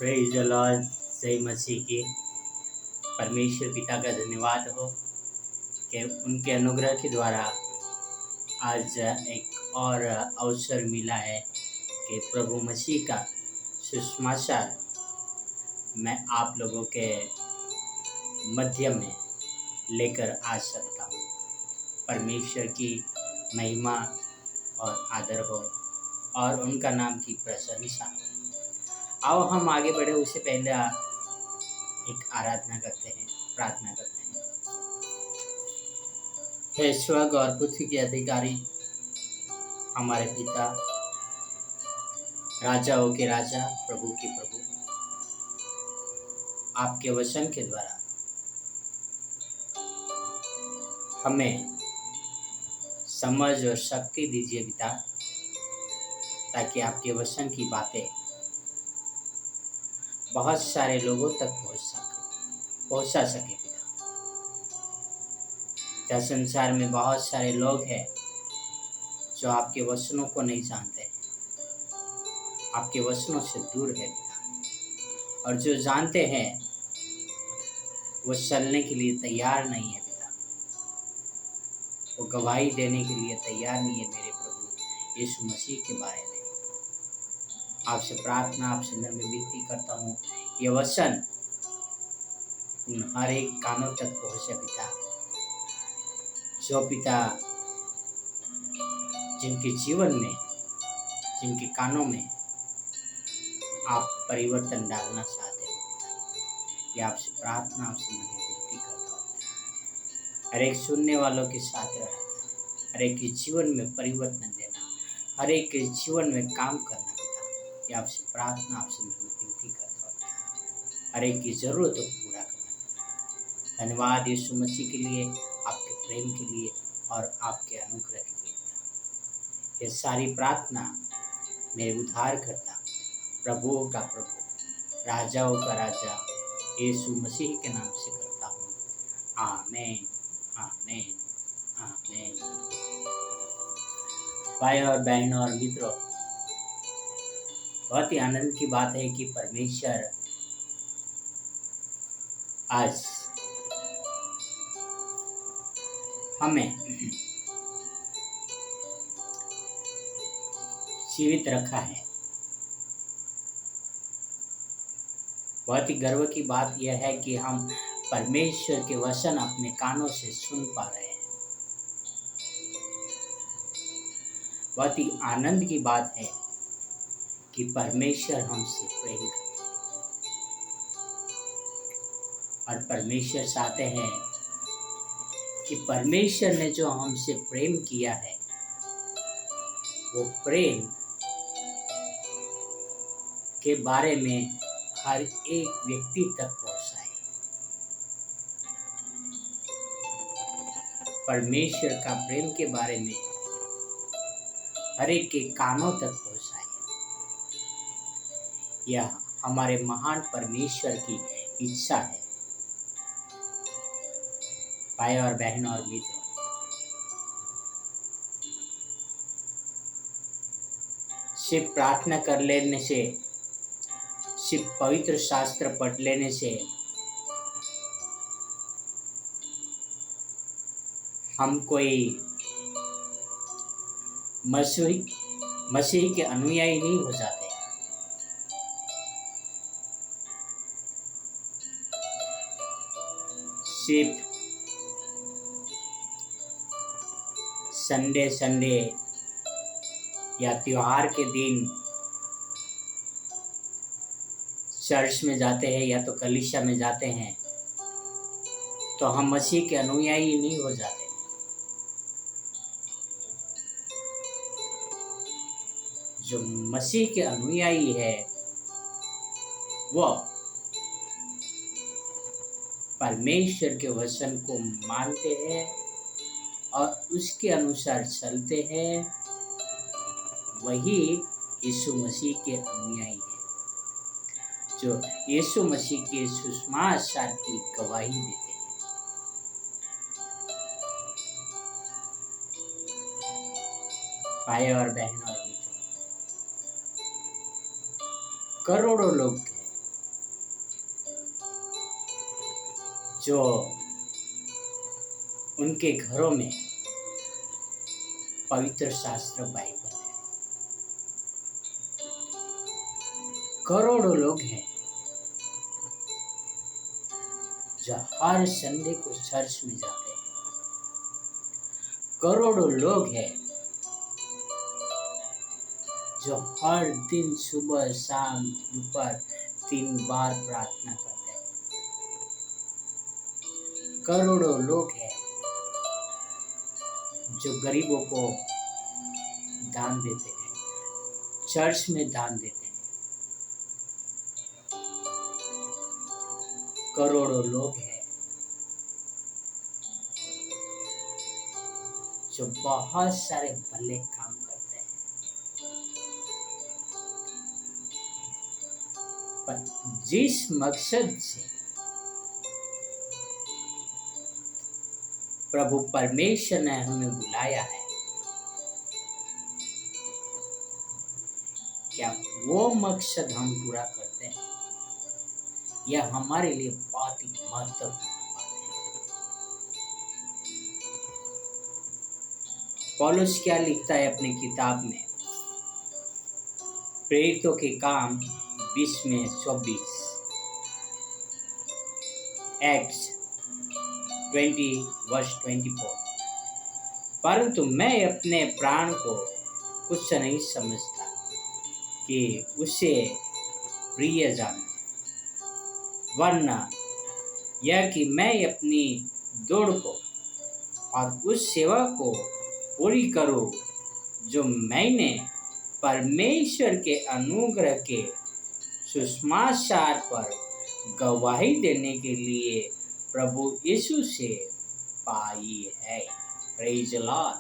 Praise the Lord. सही मसीह की परमेश्वर पिता का धन्यवाद हो कि उनके अनुग्रह के द्वारा आज एक और अवसर मिला है कि प्रभु मसीह का सुसमाचार मैं आप लोगों के मध्य में लेकर आ सकता हूँ। परमेश्वर की महिमा और आदर हो और उनका नाम की प्रशंसा हो। आओ हम आगे बढ़े, उससे पहले एक आराधना करते हैं, प्रार्थना करते हैं। हे स्वर्ग और पृथ्वी के अधिकारी, हमारे पिता, राजाओं के राजा, प्रभु के प्रभु, आपके वचन के द्वारा हमें समझ और शक्ति दीजिए पिता, ताकि आपके वचन की बातें बहुत सारे लोगों तक पहुंचा सके पिता। क्या संसार में बहुत सारे लोग हैं जो आपके वचनों को नहीं जानते, आपके वचनों से दूर है पिता, और जो जानते हैं वो चलने के लिए तैयार नहीं है पिता, वो गवाही देने के लिए तैयार नहीं है मेरे प्रभु यीशु मसीह के बारे में। आपसे प्रार्थना, आपसे मैं विनती करता हूँ, ये वचन उन हर एक कानों तक पहुँचे पिता, जो पिता जिनके जीवन में, जिनके कानों में आप परिवर्तन डालना चाहते हो। ये आपसे प्रार्थना, आपसे मैं विनती करता हूँ। हर एक सुनने वालों के साथ रहना, हर एक के जीवन में परिवर्तन देना, हर एक के जीवन में काम करना, ये आपसे प्रार्थना, आपसे मैं विनती करता हूँ। हर एक की ज़रूरतों को पूरा करना। धन्यवाद यीशु मसीह के लिए, आपके प्रेम के लिए और आपके अनुग्रह के लिए। ये सारी प्रार्थना मेरे उद्धार करता, प्रभुओं का प्रभु, राजाओं का राजा यीशु मसीह के नाम से करता हूँ। आमीन, आमीन, आमीन। भाई और बहनों और मित्रों, बहुत ही आनंद की बात है कि परमेश्वर आज हमें जीवित रखा है। बहुत ही गर्व की बात यह है कि हम परमेश्वर के वचन अपने कानों से सुन पा रहे हैं। बहुत ही आनंद की बात है कि परमेश्वर हमसे प्रेम करते हैं और परमेश्वर चाहते हैं कि परमेश्वर ने जो हमसे प्रेम किया है वो प्रेम के बारे में हर एक व्यक्ति तक पहुंचाए। परमेश्वर का प्रेम के बारे में हर एक के कानों तक पहुंचाए। यह हमारे महान परमेश्वर की इच्छा है। भाई और बहन और मित्रों, सिर्फ प्रार्थना कर लेने से, सिर्फ पवित्र शास्त्र पढ़ लेने से हम कोई मसीह के अनुयायी नहीं हो जाते। सिर्फ संडे या त्योहार के दिन चर्च में जाते हैं या तो कलीसिया में जाते हैं तो हम मसीह के अनुयायी नहीं हो जाते। जो मसीह के अनुयायी है वो परमेश्वर के वचन को मानते हैं और उसके अनुसार चलते हैं, वही यीशु मसीह के अनुयायी है, जो यीशु मसीह के सुसमाचार की गवाही देते हैं। भाई और बहनों और मित्रों, करोड़ों लोग हैं जो उनके घरों में पवित्र शास्त्र बाइबल है। करोड़ों लोग हैं जो हर संडे को चर्च में जाते हैं। करोड़ों लोग हैं जो हर दिन सुबह शाम दोपहर 3 बार प्रार्थना करते हैं। करोड़ों लोग हैं जो गरीबों को दान देते हैं, चर्च में दान देते हैं। करोड़ों लोग हैं जो बहुत सारे भले काम करते हैं, पर जिस मकसद से प्रभु परमेश्वर ने हमें बुलाया है, क्या वो मकसद हम पूरा करते हैं? यह हमारे लिए बहुत ही महत्वपूर्ण बात है। पौलुस क्या लिखता है अपनी किताब में? प्रेरितों के काम 20:24, एक्ट्स 20:24। परंतु मैं अपने प्राण को कुछ नहीं समझता कि उसे प्रिय जानूं, वरना यह कि मैं अपनी दौड़ को और उस सेवा को पूरी करूं जो मैंने परमेश्वर के अनुग्रह के सुसमाचार पर गवाही देने के लिए प्रभु यीशु से पाई है। Praise the Lord.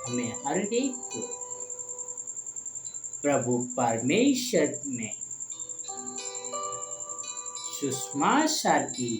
हमें हर एक को प्रभु परमेश्वर ने सुसमाचार की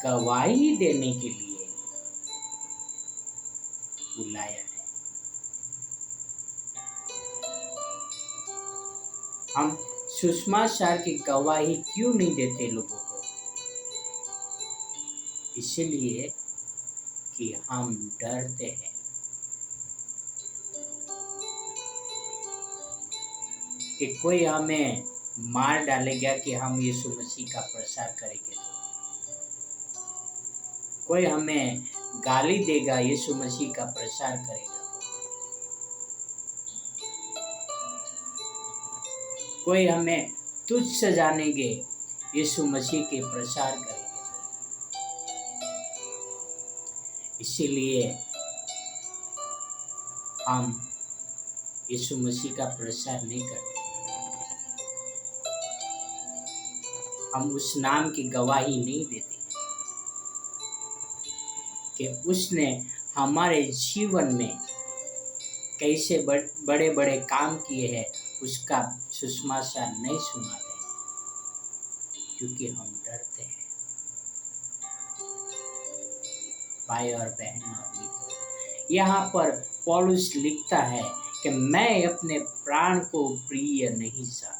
गवाही देने के लिए बुलाया है। हम सुसमाचार की गवाही क्यों नहीं देते लोगों को? इसलिए कि हम डरते हैं कि कोई हमें मार डालेगा कि हम यीशु मसीह का प्रचार करेंगे तो, कोई हमें गाली देगा यीशु मसीह का प्रचार करेगा तो, कोई हमें तुच्छ जानेंगे यीशु मसीह के प्रचार करेंगे तो। इसीलिए हम यीशु मसीह का प्रचार नहीं करते। हम उस नाम की गवाही नहीं देते कि उसने हमारे जीवन में कैसे बड़े बड़े काम किए हैं, उसका सुसमाचार नहीं सुनाते क्योंकि हम डरते हैं। भाई और बहनों और मित्रों, यहाँ पर पौलुस लिखता है कि मैं अपने प्राण को प्रिय नहीं जानता।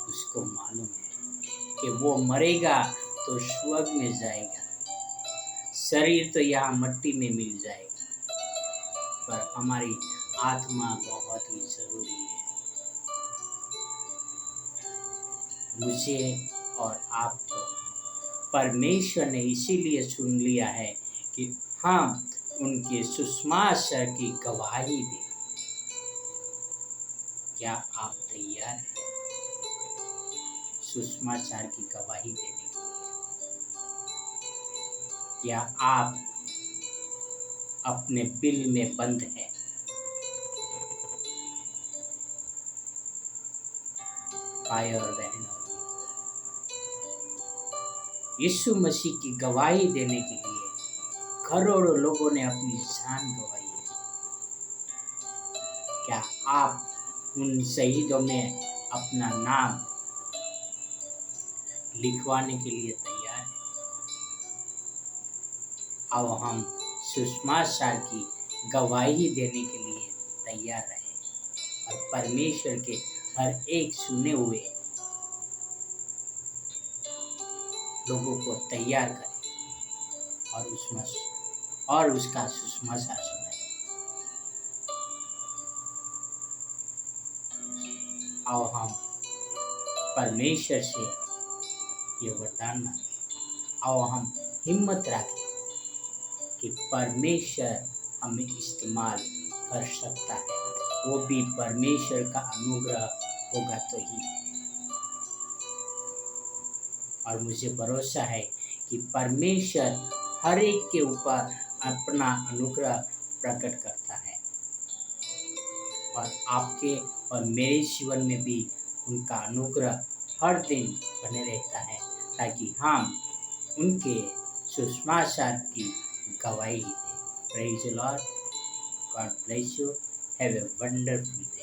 उसको मालूम है कि वो मरेगा तो स्वर्ग में जाएगा, शरीर तो यहाँ मिट्टी में मिल जाएगा, पर हमारी आत्मा बहुत ही जरूरी है। मुझे और आपको परमेश्वर ने इसीलिए चुन लिया है कि हम उनके सुसमाचार की गवाही दें। क्या आप तैयार हैं सुसमाचार की गवाही देने के लिए? क्या आप अपने बिल में बंद हैं? भाई और बहनों, यीशु मसीह की गवाही देने के लिए करोड़ों लोगों ने अपनी जान गंवाई है। क्या आप उन शहीदों में अपना नाम लिखवाने के लिए तैयार हैं? अब हम सुसमाचार की गवाही देने के लिए तैयार रहें और परमेश्वर के हर एक सुने हुए लोगों को तैयार करें और उसका सुसमाचार सुनाए। आओ हम परमेश्वर से ये वरदान मांगे। आओ हम हिम्मत रखें कि परमेश्वर हमें इस्तेमाल कर सकता है, वो भी परमेश्वर का अनुग्रह होगा तो ही। और मुझे भरोसा है कि परमेश्वर हर एक के ऊपर अपना अनुग्रह प्रकट करता है और आपके और मेरे जीवन में भी उनका अनुग्रह हर दिन बने रहता है, ताकि हम उनके सुसमाचार की गवाही दें। Praise the Lord. God bless you. Have a wonderful day.